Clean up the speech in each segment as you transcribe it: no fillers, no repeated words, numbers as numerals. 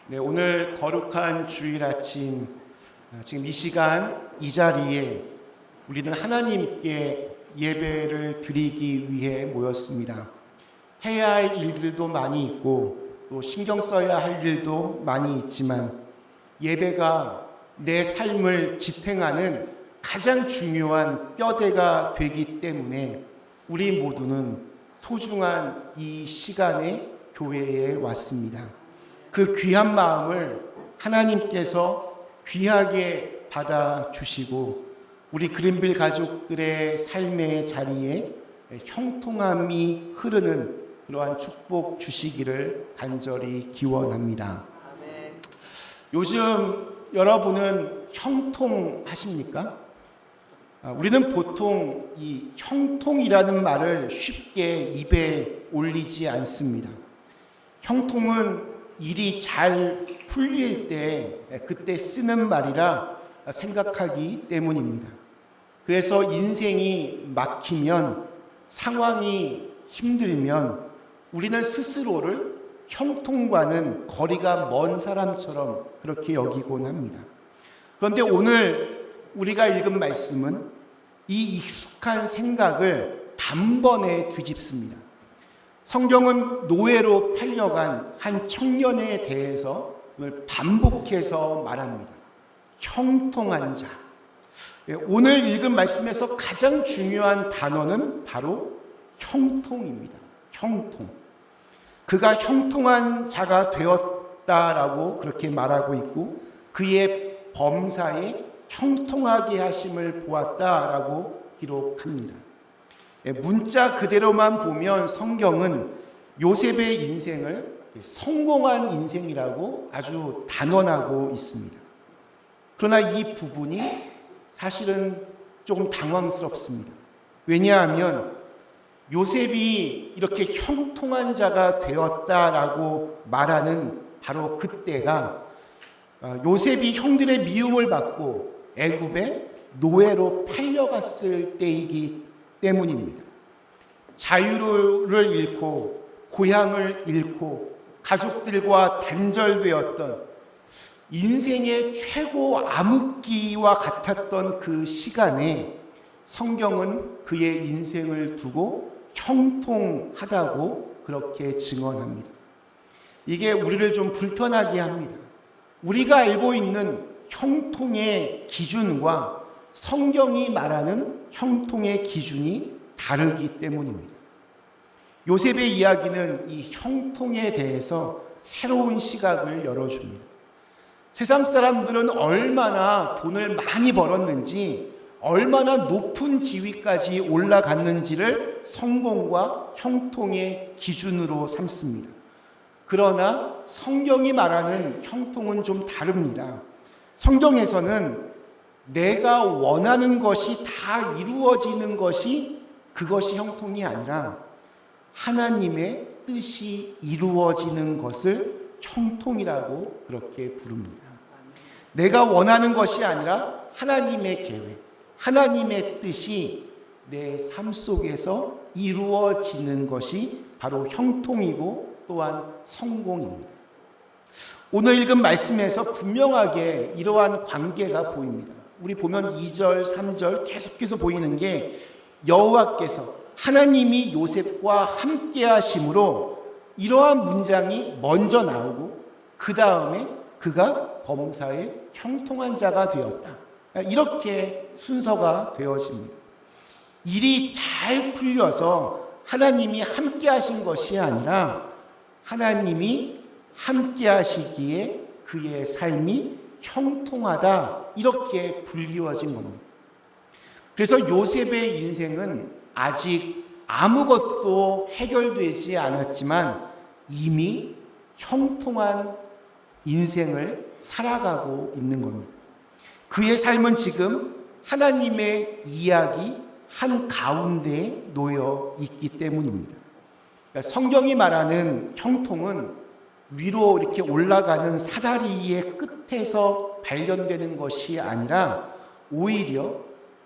네, 오늘 거룩한 주일 아침, 지금 이 시간 이 자리에 우리는 하나님께 예배를 드리기 위해 모였습니다. 해야 할 일들도 많이 있고 또 신경 써야 할 일도 많이 있지만 예배가 내 삶을 지탱하는 가장 중요한 뼈대가 되기 때문에 우리 모두는 소중한 이 시간에 교회에 왔습니다. 그 귀한 마음을 하나님께서 귀하게 받아주시고 우리 그린빌 가족들의 삶의 자리에 형통함이 흐르는 그러한 축복 주시기를 간절히 기원합니다. 요즘 여러분은 형통하십니까? 우리는 보통 이 형통이라는 말을 쉽게 입에 올리지 않습니다. 형통은 일이 잘 풀릴 때 그때 쓰는 말이라 생각하기 때문입니다. 그래서 인생이 막히면, 상황이 힘들면 우리는 스스로를 형통과는 거리가 먼 사람처럼 그렇게 여기곤 합니다. 그런데 오늘 우리가 읽은 말씀은 이 익숙한 생각을 단번에 뒤집습니다. 성경은 노예로 팔려간 한 청년에 대해서 반복해서 말합니다. 형통한 자. 오늘 읽은 말씀에서 가장 중요한 단어는 바로 형통입니다. 형통. 그가 형통한 자가 되었다라고 그렇게 말하고 있고 그의 범사에 형통하게 하심을 보았다라고 기록합니다. 문자 그대로만 보면 성경은 요셉의 인생을 성공한 인생이라고 아주 단언하고 있습니다. 그러나 이 부분이 사실은 조금 당황스럽습니다. 왜냐하면 요셉이 이렇게 형통한 자가 되었다라고 말하는 바로 그때가 요셉이 형들의 미움을 받고 애굽에 노예로 팔려갔을 때이기 때문입니다. 자유를 잃고 고향을 잃고 가족들과 단절되었던 인생의 최고 암흑기와 같았던 그 시간에 성경은 그의 인생을 두고 형통하다고 그렇게 증언합니다. 이게 우리를 좀 불편하게 합니다. 우리가 알고 있는 형통의 기준과 성경이 말하는 형통의 기준이 다르기 때문입니다. 요셉의 이야기는 이 형통에 대해서 새로운 시각을 열어줍니다. 세상 사람들은 얼마나 돈을 많이 벌었는지, 얼마나 높은 지위까지 올라갔는지를 성공과 형통의 기준으로 삼습니다. 그러나 성경이 말하는 형통은 좀 다릅니다. 성경에서는 내가 원하는 것이 다 이루어지는 것이 그것이 형통이 아니라 하나님의 뜻이 이루어지는 것을 형통이라고 그렇게 부릅니다. 내가 원하는 것이 아니라 하나님의 계획, 하나님의 뜻이 내 삶 속에서 이루어지는 것이 바로 형통이고 또한 성공입니다. 오늘 읽은 말씀에서 분명하게 이러한 관계가 보입니다. 우리 보면 2절, 3절 계속해서 보이는 게 여호와께서 하나님이 요셉과 함께 하심으로 이러한 문장이 먼저 나오고 그 다음에 그가 범사에 형통한 자가 되었다. 이렇게 순서가 되어집니다. 일이 잘 풀려서 하나님이 함께 하신 것이 아니라 하나님이 함께 하시기에 그의 삶이 형통하다 이렇게 불리워진 겁니다. 그래서 요셉의 인생은 아직 아무것도 해결되지 않았지만 이미 형통한 인생을 살아가고 있는 겁니다. 그의 삶은 지금 하나님의 이야기 한가운데에 놓여 있기 때문입니다. 그러니까 성경이 말하는 형통은 위로 이렇게 올라가는 사다리의 끝에서 발견되는 것이 아니라 오히려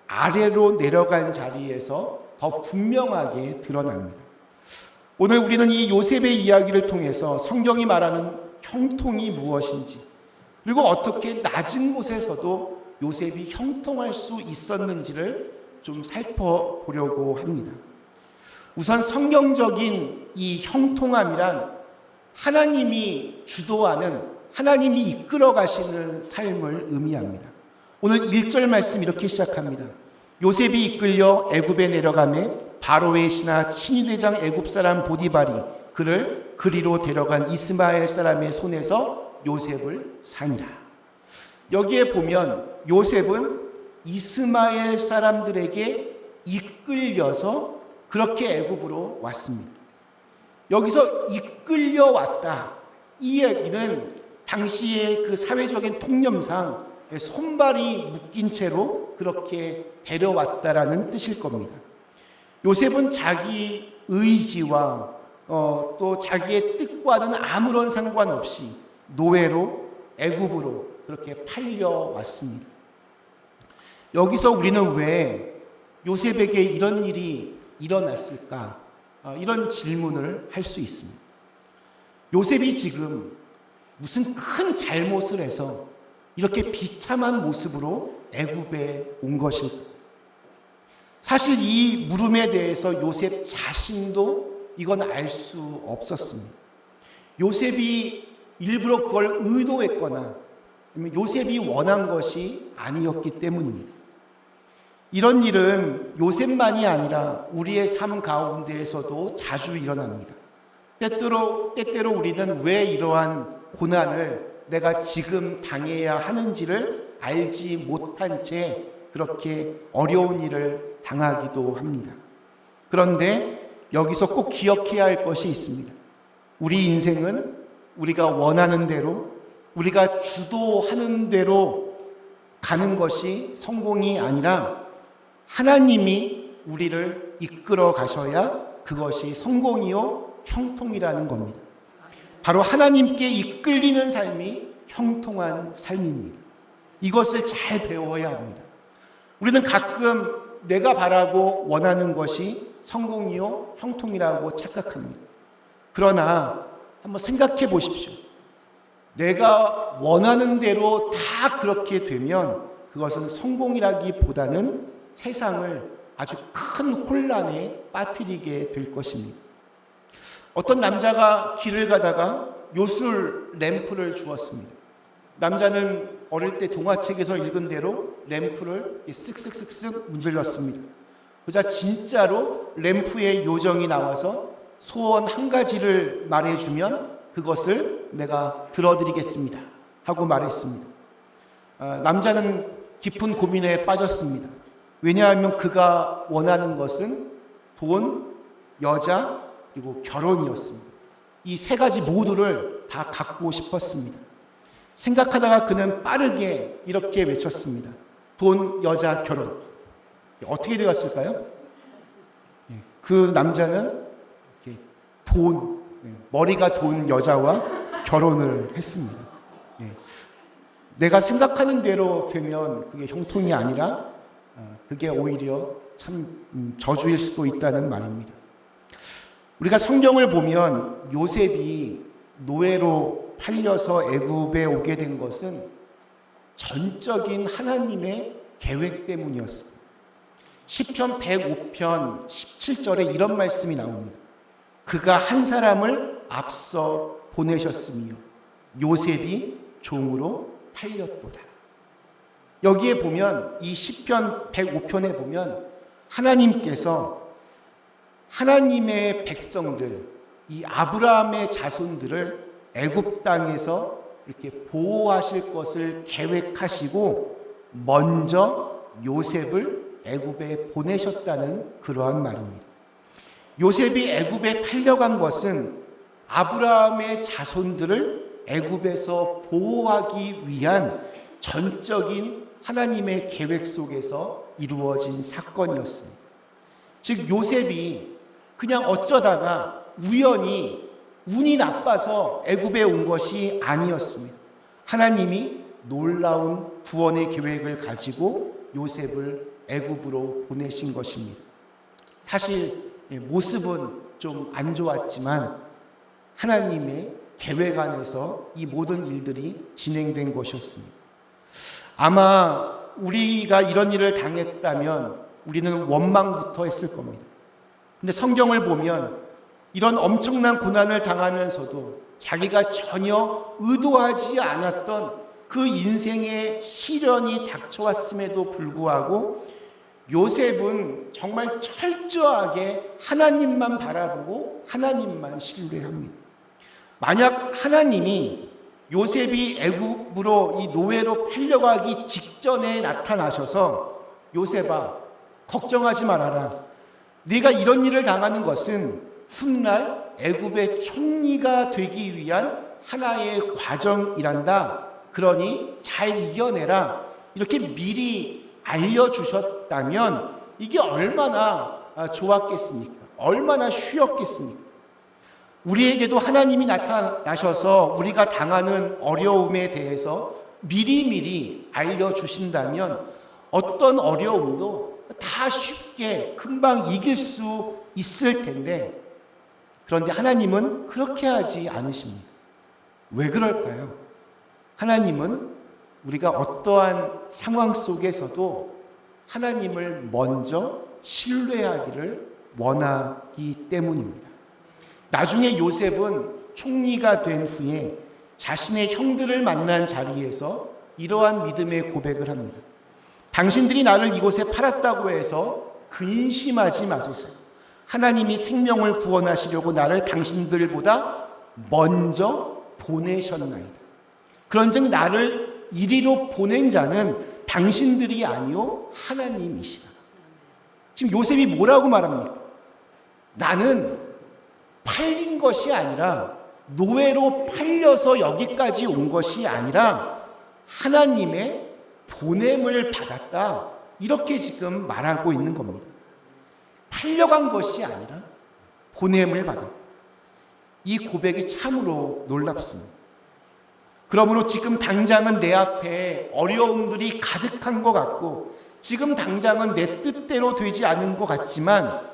아래로 내려간 자리에서 더 분명하게 드러납니다. 오늘 우리는 이 요셉의 이야기를 통해서 성경이 말하는 형통이 무엇인지, 그리고 어떻게 낮은 곳에서도 요셉이 형통할 수 있었는지를 좀 살펴보려고 합니다. 우선 성경적인 이 형통함이란 하나님이 주도하는, 하나님이 이끌어 가시는 삶을 의미합니다. 오늘 1절 말씀 이렇게 시작합니다. 요셉이 이끌려 애굽에 내려가매 바로의 신하 친위대장 애굽 사람 보디발이 그를 그리로 데려간 이스마엘 사람의 손에서 요셉을 사니라. 여기에 보면 요셉은 이스마엘 사람들에게 이끌려서 그렇게 애굽으로 왔습니다. 여기서 이끌려 왔다, 이 얘기는 당시의 그 사회적인 통념상 손발이 묶인 채로 그렇게 데려왔다라는 뜻일 겁니다. 요셉은 자기 의지와 또 자기의 뜻과는 아무런 상관없이 노예로 애굽으로 그렇게 팔려왔습니다. 여기서 우리는 왜 요셉에게 이런 일이 일어났을까? 이런 질문을 할 수 있습니다. 요셉이 지금 무슨 큰 잘못을 해서 이렇게 비참한 모습으로 애굽에 온 것일까? 사실 이 물음에 대해서 요셉 자신도 이건 알 수 없었습니다. 요셉이 일부러 그걸 의도했거나 아니면 요셉이 원한 것이 아니었기 때문입니다. 이런 일은 요셉만이 아니라 우리의 삶 가운데에서도 자주 일어납니다. 때때로 우리는 왜 이러한 고난을 내가 지금 당해야 하는지를 알지 못한 채 그렇게 어려운 일을 당하기도 합니다. 그런데 여기서 꼭 기억해야 할 것이 있습니다. 우리 인생은 우리가 원하는 대로, 우리가 주도하는 대로 가는 것이 성공이 아니라 하나님이 우리를 이끌어 가셔야 그것이 성공이요 형통이라는 겁니다. 바로 하나님께 이끌리는 삶이 형통한 삶입니다. 이것을 잘 배워야 합니다. 우리는 가끔 내가 바라고 원하는 것이 성공이요 형통이라고 착각합니다. 그러나 한번 생각해 보십시오. 내가 원하는 대로 다 그렇게 되면 그것은 성공이라기보다는 세상을 아주 큰 혼란에 빠뜨리게 될 것입니다. 어떤 남자가 길을 가다가 요술 램프를 주었습니다. 남자는 어릴 때 동화책에서 읽은 대로 램프를 쓱쓱쓱쓱 문질렀습니다. 그러자 진짜로 램프의 요정이 나와서 소원 한 가지를 말해주면 그것을 내가 들어드리겠습니다 하고 말했습니다. 남자는 깊은 고민에 빠졌습니다. 왜냐하면 그가 원하는 것은 돈, 여자, 그리고 결혼이었습니다. 이 세 가지 모두를 다 갖고 싶었습니다. 생각하다가 그는 빠르게 이렇게 외쳤습니다. 돈, 여자, 결혼. 어떻게 되었을까요? 그 남자는 돈, 머리가 돈 여자와 결혼을 했습니다. 내가 생각하는 대로 되면 그게 형통이 아니라 그게 오히려 참 저주일 수도 있다는 말입니다. 우리가 성경을 보면 요셉이 노예로 팔려서 애굽에 오게 된 것은 전적인 하나님의 계획 때문이었습니다. 시편 105편 17절에 이런 말씀이 나옵니다. 그가 한 사람을 앞서 보내셨으며 요셉이 종으로 팔렸도다. 여기에 보면 이 시편 105편에 보면 하나님께서 하나님의 백성들, 이 아브라함의 자손들을 애굽 땅에서 이렇게 보호하실 것을 계획하시고 먼저 요셉을 애굽에 보내셨다는 그러한 말입니다. 요셉이 애굽에 팔려간 것은 아브라함의 자손들을 애굽에서 보호하기 위한 전적인 하나님의 계획 속에서 이루어진 사건이었습니다. 즉 요셉이 그냥 어쩌다가 우연히 운이 나빠서 애굽에 온 것이 아니었습니다. 하나님이 놀라운 구원의 계획을 가지고 요셉을 애굽으로 보내신 것입니다. 사실 모습은 좀 안 좋았지만 하나님의 계획 안에서 이 모든 일들이 진행된 것이었습니다. 아마 우리가 이런 일을 당했다면 우리는 원망부터 했을 겁니다. 근데 성경을 보면 이런 엄청난 고난을 당하면서도 자기가 전혀 의도하지 않았던 그 인생의 시련이 닥쳐왔음에도 불구하고 요셉은 정말 철저하게 하나님만 바라보고 하나님만 신뢰합니다. 만약 하나님이 요셉이 애굽으로 이 노예로 팔려가기 직전에 나타나셔서 요셉아 걱정하지 말아라. 네가 이런 일을 당하는 것은 훗날 애굽의 총리가 되기 위한 하나의 과정이란다. 그러니 잘 이겨내라. 이렇게 미리 알려주셨다면 이게 얼마나 좋았겠습니까? 얼마나 쉬웠겠습니까? 우리에게도 하나님이 나타나셔서 우리가 당하는 어려움에 대해서 미리미리 알려주신다면 어떤 어려움도 다 쉽게 금방 이길 수 있을 텐데, 그런데 하나님은 그렇게 하지 않으십니다. 왜 그럴까요? 하나님은 우리가 어떠한 상황 속에서도 하나님을 먼저 신뢰하기를 원하기 때문입니다. 나중에 요셉은 총리가 된 후에 자신의 형들을 만난 자리에서 이러한 믿음의 고백을 합니다. 당신들이 나를 이곳에 팔았다고 해서 근심하지 마소서. 하나님이 생명을 구원하시려고 나를 당신들보다 먼저 보내셨나이다. 그런즉 나를 이리로 보낸 자는 당신들이 아니요 하나님이시다. 지금 요셉이 뭐라고 말합니까? 나는 팔린 것이 아니라, 노예로 팔려서 여기까지 온 것이 아니라 하나님의 보냄을 받았다. 이렇게 지금 말하고 있는 겁니다. 팔려간 것이 아니라 보냄을 받았다. 이 고백이 참으로 놀랍습니다. 그러므로 지금 당장은 내 앞에 어려움들이 가득한 것 같고 지금 당장은 내 뜻대로 되지 않은 것 같지만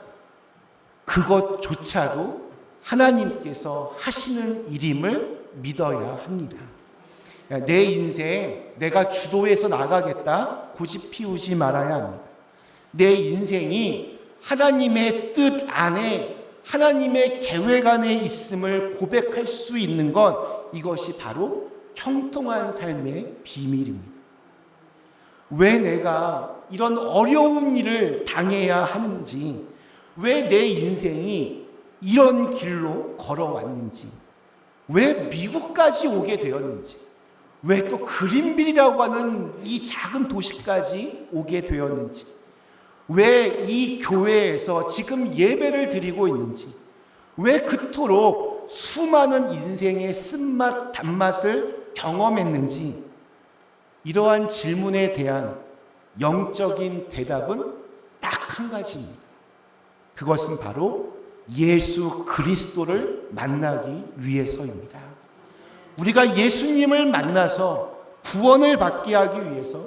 그것조차도 하나님께서 하시는 일임을 믿어야 합니다. 내 인생 내가 주도해서 나가겠다 고집 피우지 말아야 합니다. 내 인생이 하나님의 뜻 안에, 하나님의 계획 안에 있음을 고백할 수 있는 것, 이것이 바로 형통한 삶의 비밀입니다. 왜 내가 이런 어려운 일을 당해야 하는지, 왜 내 인생이 이런 길로 걸어왔는지, 왜 미국까지 오게 되었는지, 왜 또 그린빌이라고 하는 이 작은 도시까지 오게 되었는지, 왜 이 교회에서 지금 예배를 드리고 있는지, 왜 그토록 수많은 인생의 쓴맛, 단맛을 경험했는지, 이러한 질문에 대한 영적인 대답은 딱 한 가지입니다. 그것은 바로 예수 그리스도를 만나기 위해서입니다. 우리가 예수님을 만나서 구원을 받게 하기 위해서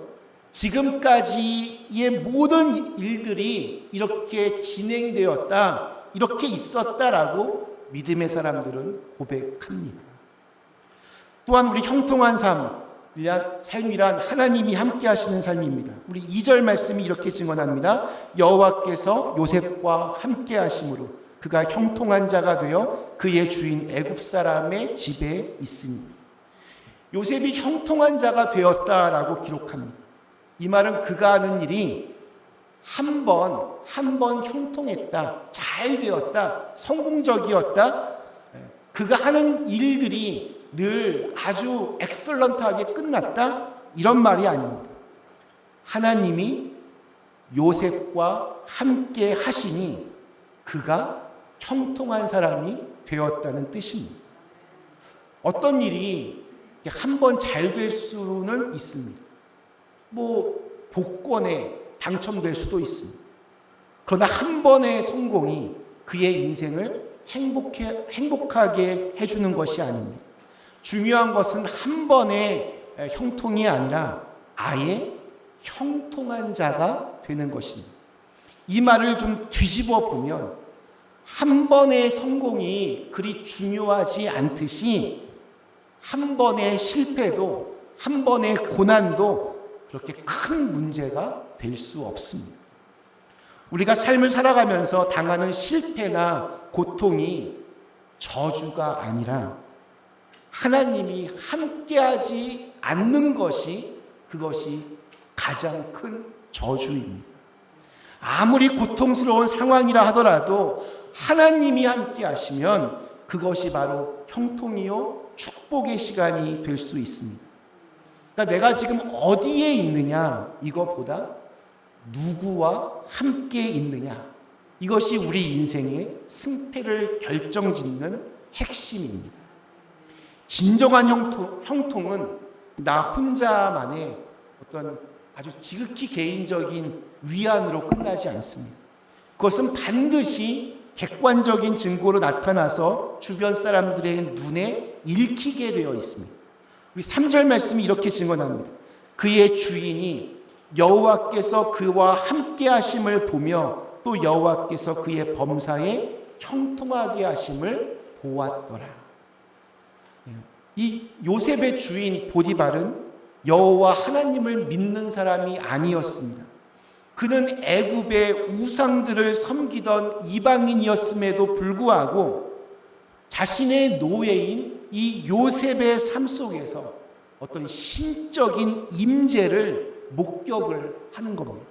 지금까지의 모든 일들이 이렇게 진행되었다, 이렇게 있었다라고 믿음의 사람들은 고백합니다. 또한 우리 형통한 삶이란 하나님이 함께 하시는 삶입니다. 우리 2절 말씀이 이렇게 증언합니다. 여호와께서 요셉과 함께 하심으로 그가 형통한 자가 되어 그의 주인 애굽 사람의 집에 있으니. 요셉이 형통한 자가 되었다라고 기록합니다. 이 말은 그가 하는 일이 한 번 형통했다, 잘 되었다, 성공적이었다, 그가 하는 일들이 늘 아주 엑설런트하게 끝났다, 이런 말이 아닙니다. 하나님이 요셉과 함께 하시니 그가 형통한 사람이 되었다는 뜻입니다. 어떤 일이 한 번 잘 될 수는 있습니다. 복권에 당첨될 수도 있습니다. 그러나 한 번의 성공이 그의 인생을 행복하게 해주는 것이 아닙니다. 중요한 것은 한 번의 형통이 아니라 아예 형통한 자가 되는 것입니다. 이 말을 좀 뒤집어 보면 한 번의 성공이 그리 중요하지 않듯이 한 번의 실패도, 한 번의 고난도 그렇게 큰 문제가 될 수 없습니다. 우리가 삶을 살아가면서 당하는 실패나 고통이 저주가 아니라 하나님이 함께하지 않는 것이, 그것이 가장 큰 저주입니다. 아무리 고통스러운 상황이라 하더라도 하나님이 함께하시면 그것이 바로 형통이요 축복의 시간이 될 수 있습니다. 그러니까 내가 지금 어디에 있느냐, 이것보다 누구와 함께 있느냐, 이것이 우리 인생의 승패를 결정짓는 핵심입니다. 진정한 형통은 나 혼자만의 어떤 아주 지극히 개인적인 위안으로 끝나지 않습니다. 그것은 반드시 객관적인 증거로 나타나서 주변 사람들의 눈에 읽히게 되어 있습니다. 우리 3절 말씀이 이렇게 증언합니다. 그의 주인이 여호와께서 그와 함께 하심을 보며 또 여호와께서 그의 범사에 형통하게 하심을 보았더라. 이 요셉의 주인 보디발은 여호와 하나님을 믿는 사람이 아니었습니다. 그는 애굽의 우상들을 섬기던 이방인이었음에도 불구하고 자신의 노예인 이 요셉의 삶 속에서 어떤 신적인 임재를 목격을 하는 겁니다.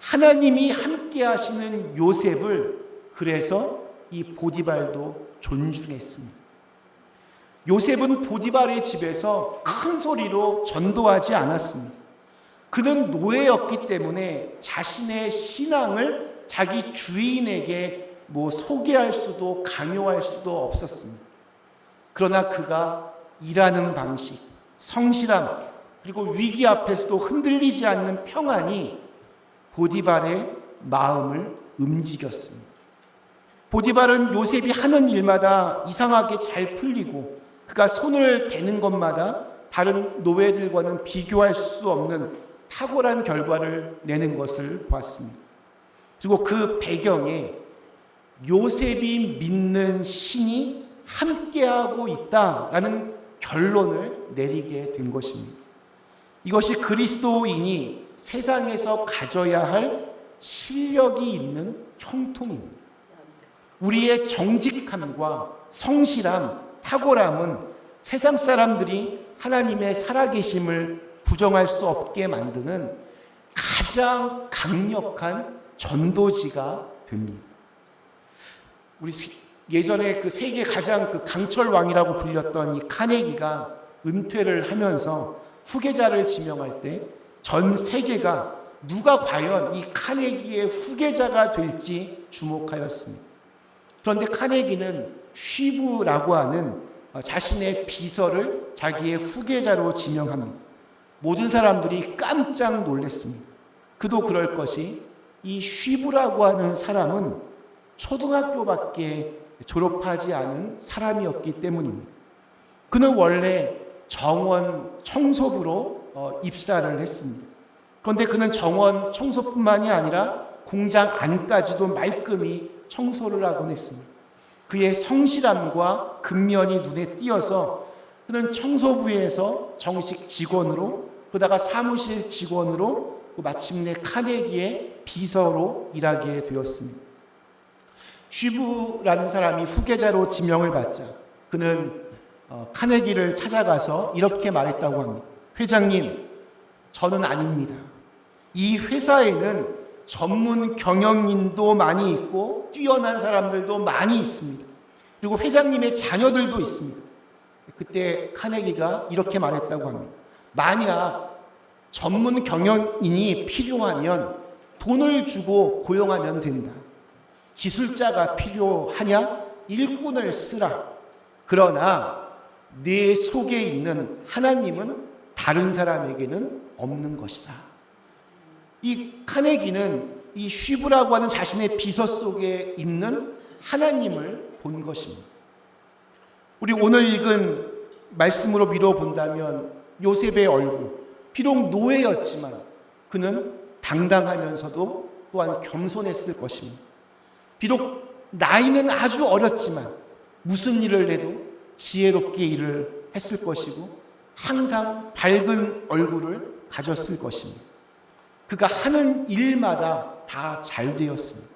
하나님이 함께 하시는 요셉을 그래서 이 보디발도 존중했습니다. 요셉은 보디발의 집에서 큰 소리로 전도하지 않았습니다. 그는 노예였기 때문에 자신의 신앙을 자기 주인에게 소개할 수도 강요할 수도 없었습니다. 그러나 그가 일하는 방식, 성실함, 그리고 위기 앞에서도 흔들리지 않는 평안이 보디발의 마음을 움직였습니다. 보디발은 요셉이 하는 일마다 이상하게 잘 풀리고 그가 손을 대는 것마다 다른 노예들과는 비교할 수 없는 탁월한 결과를 내는 것을 보았습니다. 그리고 그 배경에 요셉이 믿는 신이 함께하고 있다라는 결론을 내리게 된 것입니다. 이것이 그리스도인이 세상에서 가져야 할 실력이 있는 형통입니다. 우리의 정직함과 성실함, 탁월함은 세상 사람들이 하나님의 살아계심을 부정할 수 없게 만드는 가장 강력한 전도지가 됩니다. 우리 예전에 그 세계 가장 강철 왕이라고 불렸던 이 카네기가 은퇴를 하면서 후계자를 지명할 때 전 세계가 누가 과연 이 카네기의 후계자가 될지 주목하였습니다. 그런데 카네기는 쉬브라고 하는 자신의 비서를 자기의 후계자로 지명합니다. 모든 사람들이 깜짝 놀랐습니다. 그도 그럴 것이 이 쉬브라고 하는 사람은 초등학교밖에 졸업하지 않은 사람이었기 때문입니다. 그는 원래 정원 청소부로 입사를 했습니다. 그런데 그는 정원 청소뿐만이 아니라 공장 안까지도 말끔히 청소를 하곤 했습니다. 그의 성실함과 근면이 눈에 띄어서 그는 청소부에서 정식 직원으로, 그러다가 사무실 직원으로, 마침내 카네기의 비서로 일하게 되었습니다. 쉬브라는 사람이 후계자로 지명을 받자 그는 카네기를 찾아가서 이렇게 말했다고 합니다. 회장님, 저는 아닙니다. 이 회사에는 전문 경영인도 많이 있고 뛰어난 사람들도 많이 있습니다. 그리고 회장님의 자녀들도 있습니다. 그때 카네기가 이렇게 말했다고 합니다. 만약 전문 경영인이 필요하면 돈을 주고 고용하면 된다. 기술자가 필요하냐? 일꾼을 쓰라. 그러나 내 속에 있는 하나님은 다른 사람에게는 없는 것이다. 이 카네기는 이 쉬브라고 하는 자신의 비서 속에 있는 하나님을 본 것입니다. 우리 오늘 읽은 말씀으로 미뤄본다면 요셉의 얼굴, 비록 노예였지만 그는 당당하면서도 또한 겸손했을 것입니다. 비록 나이는 아주 어렸지만 무슨 일을 해도 지혜롭게 일을 했을 것이고 항상 밝은 얼굴을 가졌을 것입니다. 그가 하는 일마다 다 잘 되었습니다.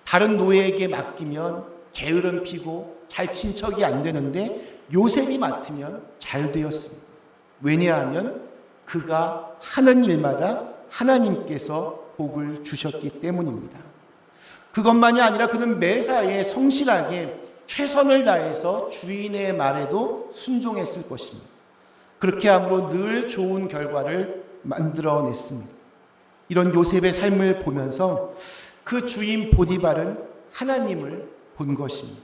다른 노예에게 맡기면 게으름 피고 잘 친척이 안 되는데 요셉이 맡으면 잘 되었습니다. 왜냐하면 그가 하는 일마다 하나님께서 복을 주셨기 때문입니다. 그것만이 아니라 그는 매사에 성실하게 최선을 다해서 주인의 말에도 순종했을 것입니다. 그렇게 함으로 늘 좋은 결과를 만들어냈습니다. 이런 요셉의 삶을 보면서 그 주인 보디발은 하나님을 본 것입니다.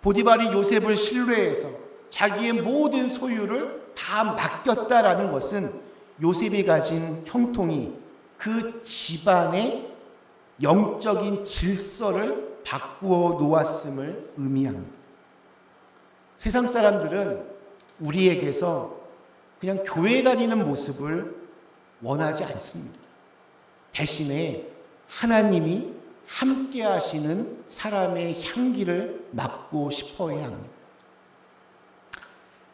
보디발이 요셉을 신뢰해서 자기의 모든 소유를 다 맡겼다라는 것은 요셉이 가진 형통이 그 집안의 영적인 질서를 바꾸어 놓았음을 의미합니다. 세상 사람들은 우리에게서 그냥 교회 다니는 모습을 원하지 않습니다. 대신에 하나님이 함께 하시는 사람의 향기를 맡고 싶어야 합니다.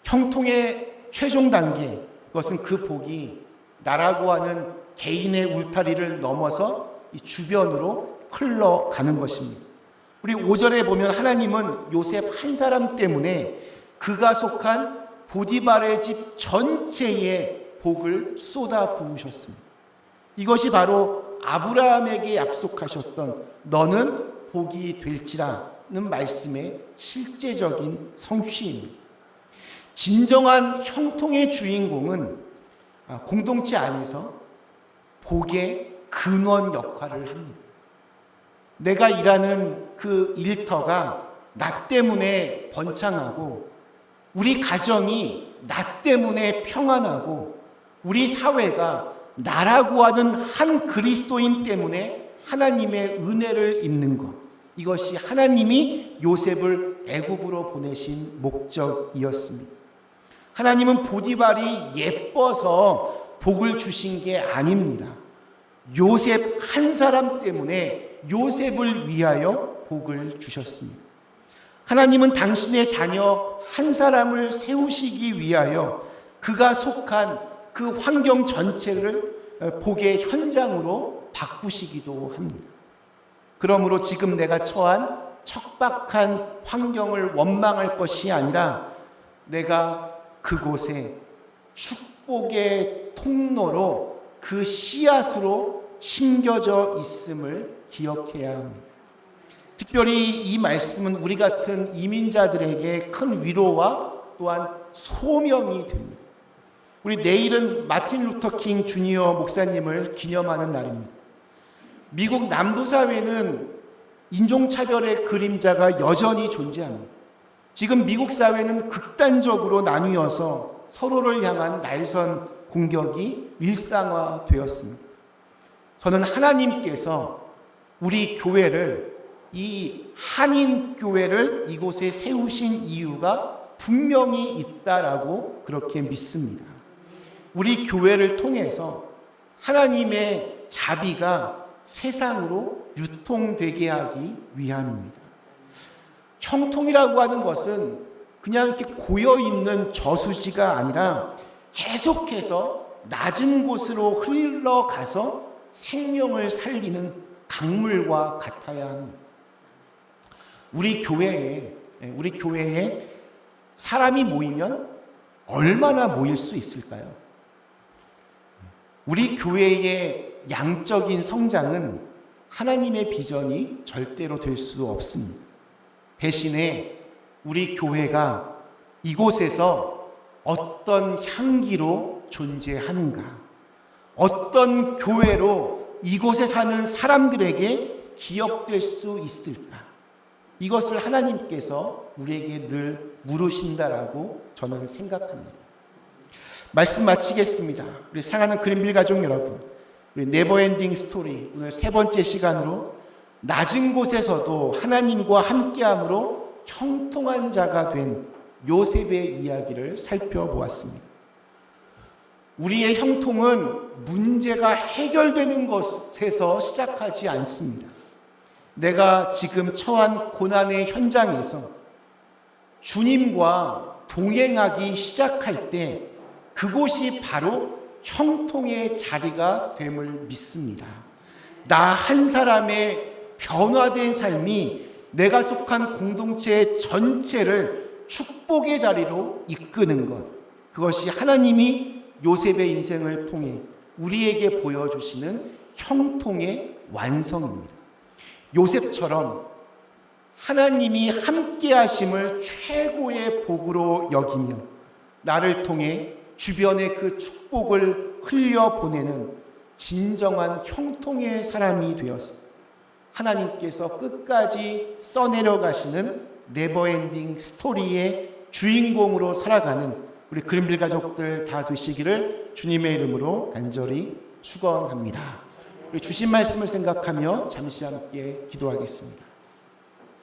형통의 최종 단계, 그것은 그 복이 나라고 하는 개인의 울타리를 넘어서 이 주변으로 흘러가는 것입니다. 우리 5절에 보면 하나님은 요셉 한 사람 때문에 그가 속한 보디발의 집 전체에 복을 쏟아 부으셨습니다. 이것이 바로 아브라함에게 약속하셨던 너는 복이 될지라는 말씀의 실제적인 성취입니다. 진정한 형통의 주인공은 공동체 안에서 복의 근원 역할을 합니다. 내가 일하는 그 일터가 나 때문에 번창하고 우리 가정이 나 때문에 평안하고 우리 사회가 나라고 하는 한 그리스도인 때문에 하나님의 은혜를 입는 것, 이것이 하나님이 요셉을 애굽으로 보내신 목적이었습니다. 하나님은 보디발이 예뻐서 복을 주신 게 아닙니다. 요셉 한 사람 때문에 요셉을 위하여 복을 주셨습니다. 하나님은 당신의 자녀 한 사람을 세우시기 위하여 그가 속한 그 환경 전체를 복의 현장으로 바꾸시기도 합니다. 그러므로 지금 내가 처한 척박한 환경을 원망할 것이 아니라 내가 그곳에 축복의 통로로 그 씨앗으로 심겨져 있음을 기억해야 합니다. 특별히 이 말씀은 우리 같은 이민자들에게 큰 위로와 또한 소명이 됩니다. 우리 내일은 마틴 루터 킹 주니어 목사님을 기념하는 날입니다. 미국 남부사회는 인종차별의 그림자가 여전히 존재합니다. 지금 미국 사회는 극단적으로 나뉘어서 서로를 향한 날선 공격이 일상화되었습니다. 저는 하나님께서 우리 교회를, 이 한인교회를 이곳에 세우신 이유가 분명히 있다라고 그렇게 믿습니다. 우리 교회를 통해서 하나님의 자비가 세상으로 유통되게 하기 위함입니다. 형통이라고 하는 것은 그냥 이렇게 고여있는 저수지가 아니라 계속해서 낮은 곳으로 흘러가서 생명을 살리는 강물과 같아야 합니다. 우리 교회에 사람이 모이면 얼마나 모일 수 있을까요? 우리 교회의 양적인 성장은 하나님의 비전이 절대로 될 수 없습니다. 대신에 우리 교회가 이곳에서 어떤 향기로 존재하는가, 어떤 교회로 이곳에 사는 사람들에게 기억될 수 있을까, 이것을 하나님께서 우리에게 늘 물으신다라고 저는 생각합니다. 말씀 마치겠습니다. 우리 사랑하는 그린빌 가족 여러분, 우리 네버엔딩 스토리 오늘 세 번째 시간으로 낮은 곳에서도 하나님과 함께함으로 형통한 자가 된 요셉의 이야기를 살펴보았습니다. 우리의 형통은 문제가 해결되는 것에서 시작하지 않습니다. 내가 지금 처한 고난의 현장에서 주님과 동행하기 시작할 때 그곳이 바로 형통의 자리가 됨을 믿습니다. 나 한 사람의 변화된 삶이 내가 속한 공동체 전체를 축복의 자리로 이끄는 것, 그것이 하나님이 요셉의 인생을 통해 우리에게 보여주시는 형통의 완성입니다. 요셉처럼 하나님이 함께 하심을 최고의 복으로 여기며 나를 통해 주변에 그 축복을 흘려보내는 진정한 형통의 사람이 되어서 하나님께서 끝까지 써내려 가시는 네버엔딩 스토리의 주인공으로 살아가는 우리 그린빌 가족들 다 되시기를 주님의 이름으로 간절히 축원합니다. 우리 주신 말씀을 생각하며 잠시 함께 기도하겠습니다.